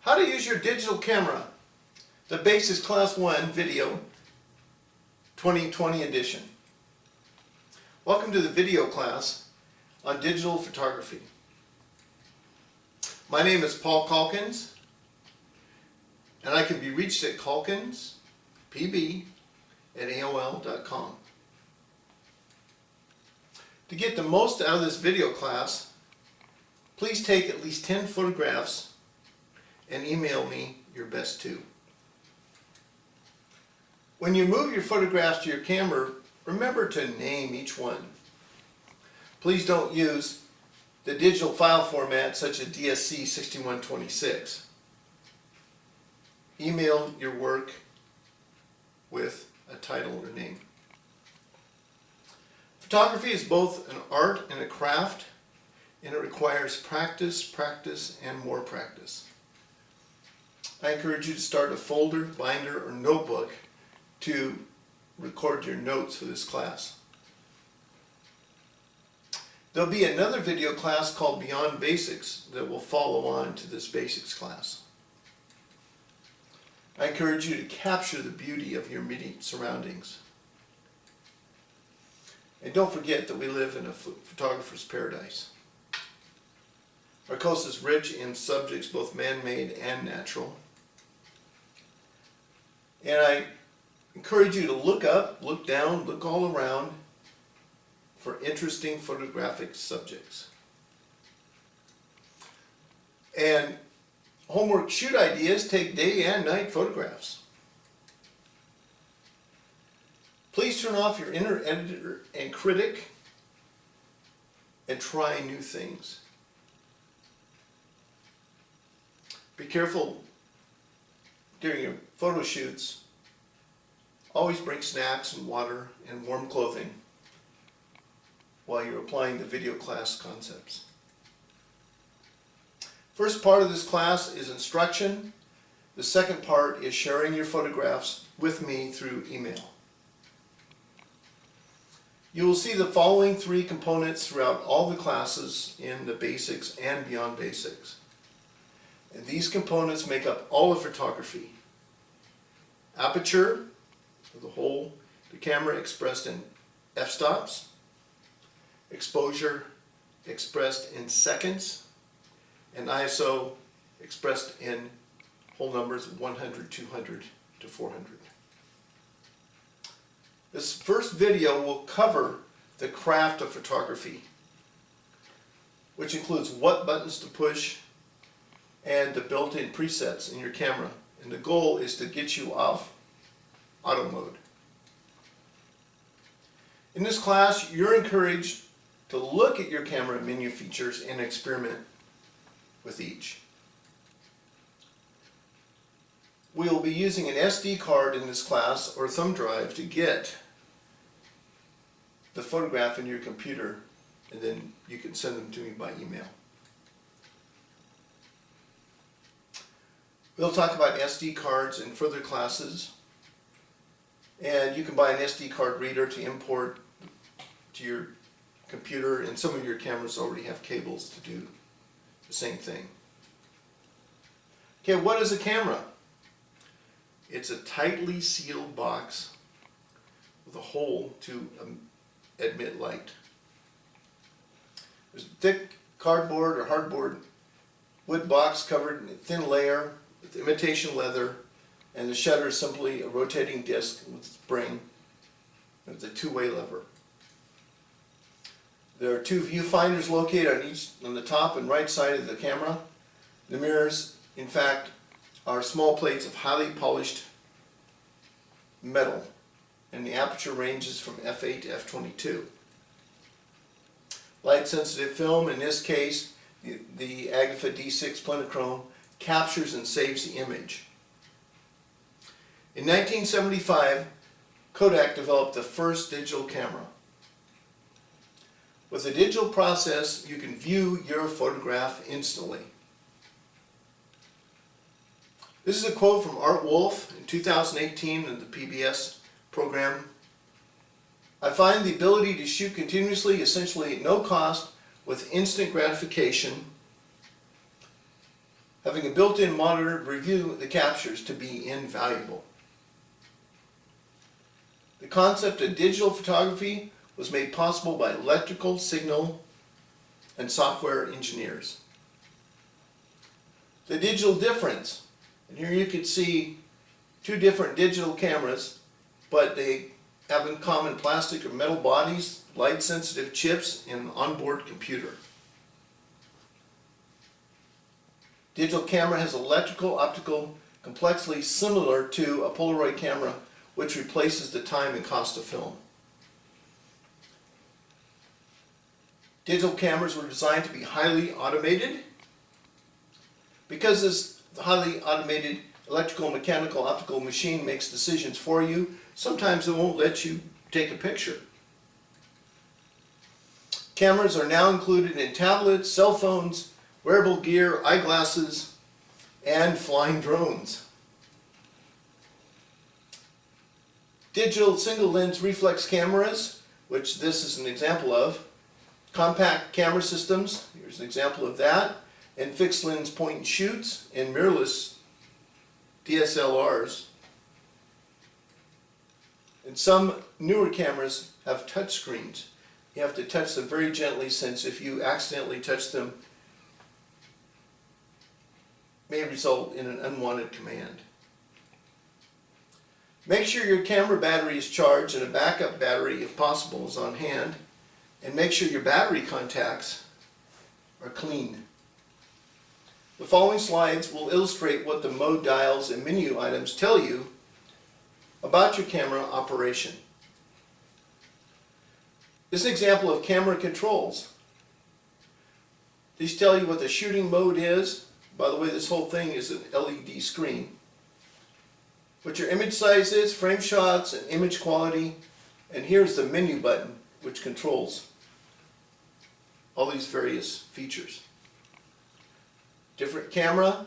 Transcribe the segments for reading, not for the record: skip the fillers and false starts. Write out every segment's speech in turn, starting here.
How to use your digital camera, the Basics Class 1 Video 2020 edition. Welcome to the video class on digital photography. My name is Paul Caulkins, and I can be reached at caulkinspb@aol.com. To get the most out of this video class, please take at least 10 photographs and email me your best 2. When you move your photographs to your camera, remember to name each one. Please don't use the digital file format such as DSC 6126. Email your work with a title or name. Photography is both an art and a craft, and it requires practice, practice, and more practice. I encourage you to start a folder, binder, or notebook to record your notes for this class. There'll be another video class called Beyond Basics that will follow on to this Basics class. I encourage you to capture the beauty of your immediate surroundings. And don't forget that we live in a photographer's paradise. Our coast is rich in subjects both man-made and natural. And I encourage you to look up, look down, look all around for interesting photographic subjects. And homework shoot ideas, take day and night photographs. Please turn off your inner editor and critic and try new things. Be careful during your photo shoots. Always bring snacks and water and warm clothing while you're applying the video class concepts. First part of this class is instruction. The second part is sharing your photographs with me through email. You will see the following 3 components throughout all the classes in the Basics and Beyond Basics. And these components make up all of photography. Aperture, the camera expressed in f-stops. Exposure expressed in seconds. And ISO expressed in whole numbers 100, 200 to 400. This first video will cover the craft of photography, which includes what buttons to push and the built-in presets in your camera. And the goal is to get you off auto mode. In this class, you're encouraged to look at your camera menu features and experiment with each. We will be using an SD card in this class or thumb drive to get the photograph in your computer, and then you can send them to me by email. We'll talk about SD cards in further classes, and you can buy an SD card reader to import to your computer, and some of your cameras already have cables to do the same thing. Okay, what is a camera? It's a tightly sealed box with a hole to admit light. There's a thick cardboard or hardboard wood box covered in a thin layer with imitation leather, and the shutter is simply a rotating disc with a spring with a 2-way lever. There are 2 viewfinders located on the top and right side of the camera. The mirrors, in fact, are small plates of highly polished metal, and the aperture ranges from f8 to f22. Light-sensitive film, in this case, the Agfa D6 Plenochrome, captures and saves the image. In 1975, Kodak developed the first digital camera. With the digital process, you can view your photograph instantly. This is a quote from Art Wolf in 2018 in the PBS program. "I find the ability to shoot continuously, essentially at no cost, with instant gratification, having a built-in monitor to review the captures to be invaluable. The concept of digital photography was made possible by electrical, signal, and software engineers. The digital difference, and here you can see two different digital cameras, but they have in common plastic or metal bodies, light-sensitive chips, and an onboard computer. Digital camera has electrical, optical complexity similar to a Polaroid camera, which replaces the time and cost of film. Digital cameras were designed to be highly automated. Because this highly automated electrical, mechanical, optical machine makes decisions for you, sometimes it won't let you take a picture. Cameras are now included in tablets, cell phones, wearable gear, eyeglasses, and flying drones. Digital single lens reflex cameras, which this is an example of, compact camera systems, here's an example of that, and fixed lens point and shoots, and mirrorless DSLRs. And some newer cameras have touch screens. You have to touch them very gently, since if you accidentally touch them, it may result in an unwanted command. Make sure your camera battery is charged and a backup battery, if possible, is on hand. And make sure your battery contacts are clean. The following slides will illustrate what the mode dials and menu items tell you about your camera operation. This is an example of camera controls. These tell you what the shooting mode is. By the way, this whole thing is an LED screen. What your image size is, frame shots, and image quality. And here's the menu button, which controls all these various features. Different camera,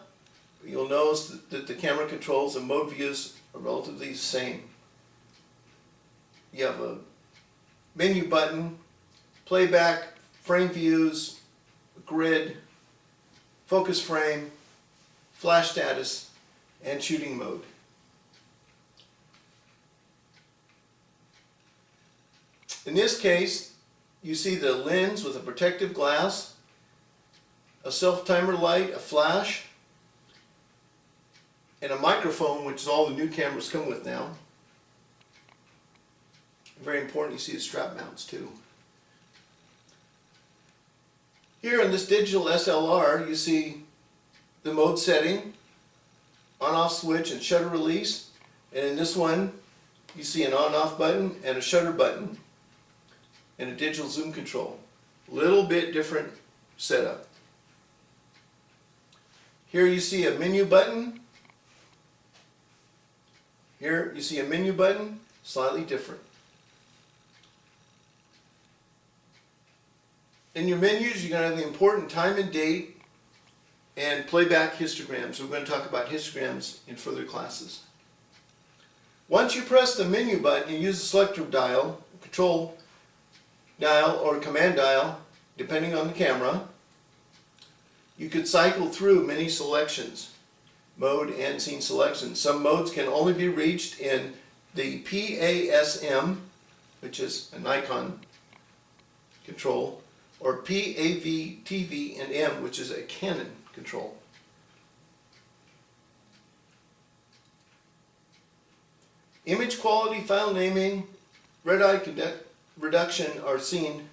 you'll notice that the camera controls and mode views are relatively the same. You have a menu button, playback, frame views, grid, focus frame, flash status, and shooting mode. In this case, you see the lens with a protective glass, a self-timer light, a flash, and a microphone, which is all the new cameras come with now. Very important, you see the strap mounts too. Here in this digital SLR, you see the mode setting, on-off switch, and shutter release. And in this one, you see an on-off button and a shutter button and a digital zoom control. Little bit different setup. Here you see a menu button. Here you see a menu button, slightly different. In your menus, you're going to have the important time and date and playback histograms. We're going to talk about histograms in further classes. Once you press the menu button, you use the selector dial, control dial, or command dial, depending on the camera. You could cycle through many selections, mode and scene selections. Some modes can only be reached in the PASM, which is a Nikon control, or PAV, TV, and M, which is a Canon control. Image quality, file naming, Redeye Reduction are seen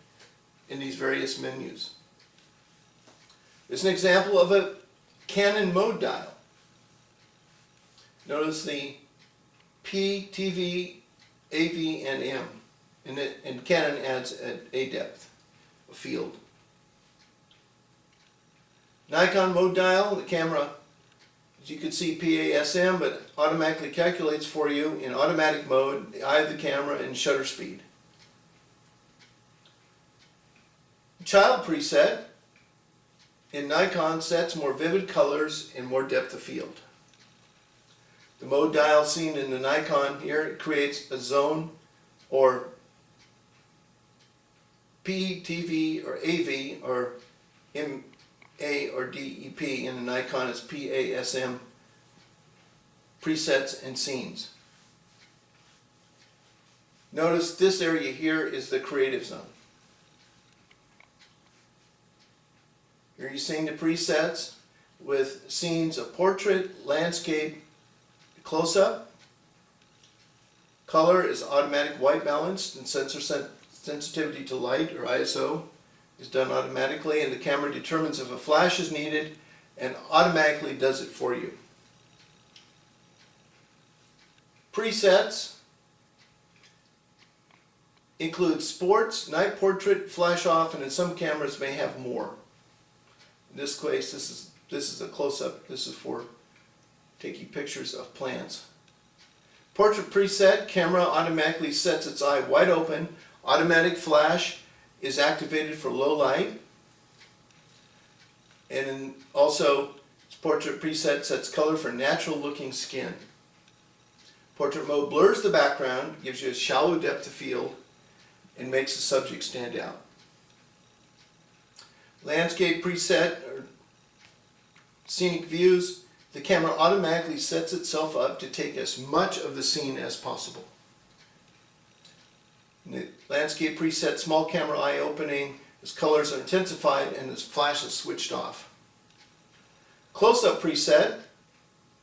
in these various menus. It's an example of a Canon mode dial. Notice the P, TV, AV, and M. And Canon adds a depth, a field. Nikon mode dial, the camera, as you can see, PASM, but automatically calculates for you in automatic mode the eye of the camera and shutter speed. Child preset in Nikon sets more vivid colors and more depth of field. The mode dial seen in the Nikon here, it creates a zone or P, TV, or AV, or A or DEP, and the Nikon is PASM, presets and scenes. Notice this area here is the creative zone. Here you're seeing the presets with scenes of portrait, landscape, close-up. Color is automatic white balance, and sensor sensitivity to light, or ISO, is done automatically, and the camera determines if a flash is needed and automatically does it for you. Presets include sports, night portrait, flash off, and in some cameras may have more. In this case, this is a close-up. This is for taking pictures of plants. Portrait preset, camera automatically sets its eye wide open. Automatic flash is activated for low light. And also, portrait preset sets color for natural looking skin. Portrait mode blurs the background, gives you a shallow depth of field, and makes the subject stand out. Landscape preset, or scenic views, the camera automatically sets itself up to take as much of the scene as possible. In the landscape preset, small camera eye opening, as colors are intensified and as flash is switched off. Close-up preset,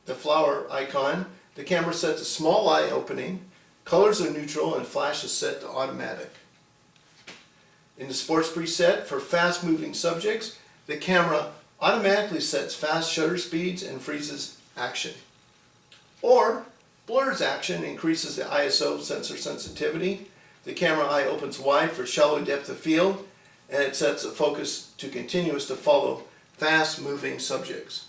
the flower icon, the camera sets a small eye opening, colors are neutral, and flash is set to automatic. In the sports preset, for fast-moving subjects, the camera automatically sets fast shutter speeds and freezes action. Or blurs action, increases the ISO sensor sensitivity. The camera eye opens wide for shallow depth of field, and it sets a focus to continuous to follow fast-moving subjects.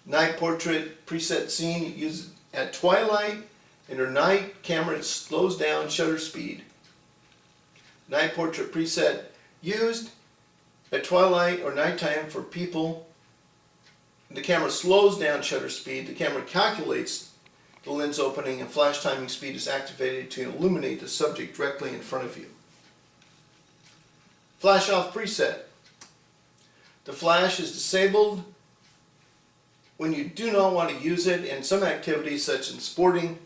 Night portrait preset scene used at twilight. Under night, camera slows down shutter speed. Night portrait preset used at twilight or nighttime for people. The camera slows down shutter speed. The camera calculates the lens opening, and flash timing speed is activated to illuminate the subject directly in front of you. Flash off preset. The flash is disabled when you do not want to use it. In some activities, such as sporting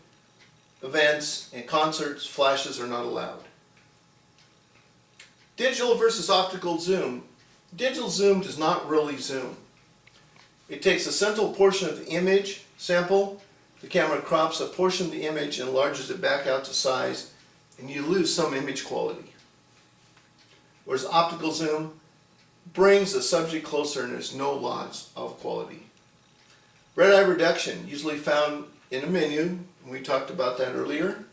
events and concerts, flashes are not allowed. Digital versus optical zoom. Digital zoom does not really zoom. It takes a central portion of the image sample, the camera crops a portion of the image and enlarges it back out to size, and you lose some image quality. Whereas optical zoom brings the subject closer and there's no loss of quality. Redeye reduction, usually found in a menu, we talked about that earlier.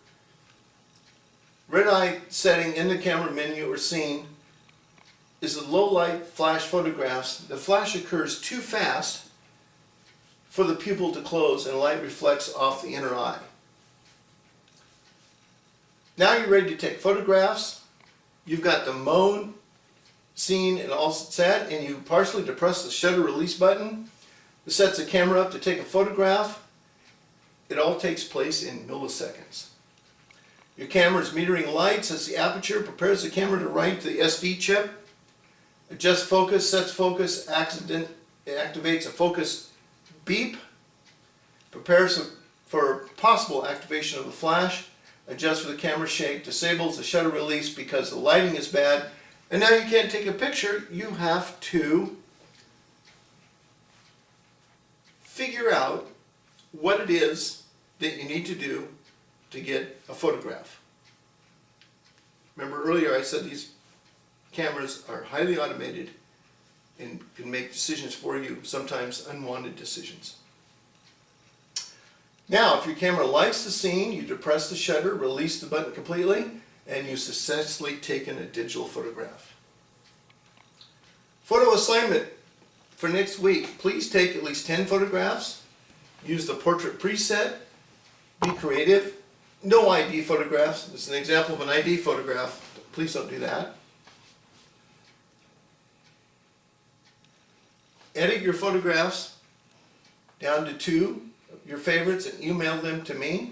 Redeye setting in the camera menu or scene is a low light flash photographs. The flash occurs too fast for the pupil to close and light reflects off the inner eye. Now you're ready to take photographs. You've got the mode, scene, and all set, and you partially depress the shutter release button. It sets the camera up to take a photograph. It all takes place in milliseconds. Your camera is metering light, sets the aperture, prepares the camera to write to the SD chip, adjusts focus, sets focus, activates a focus beep, prepares for possible activation of the flash, adjusts for the camera shake, disables the shutter release because the lighting is bad, and now you can't take a picture. You have to figure out what it is that you need to do to get a photograph. Remember earlier I said these cameras are highly automated and can make decisions for you, sometimes unwanted decisions. Now, if your camera likes the scene, you depress the shutter, release the button completely, and you've successfully taken a digital photograph. Photo assignment for next week. Please take at least 10 photographs. Use the portrait preset. Be creative. No ID photographs. This is an example of an ID photograph. Please don't do that. Edit your photographs down to 2 of your favorites and email them to me,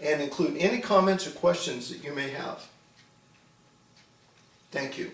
and include any comments or questions that you may have. Thank you.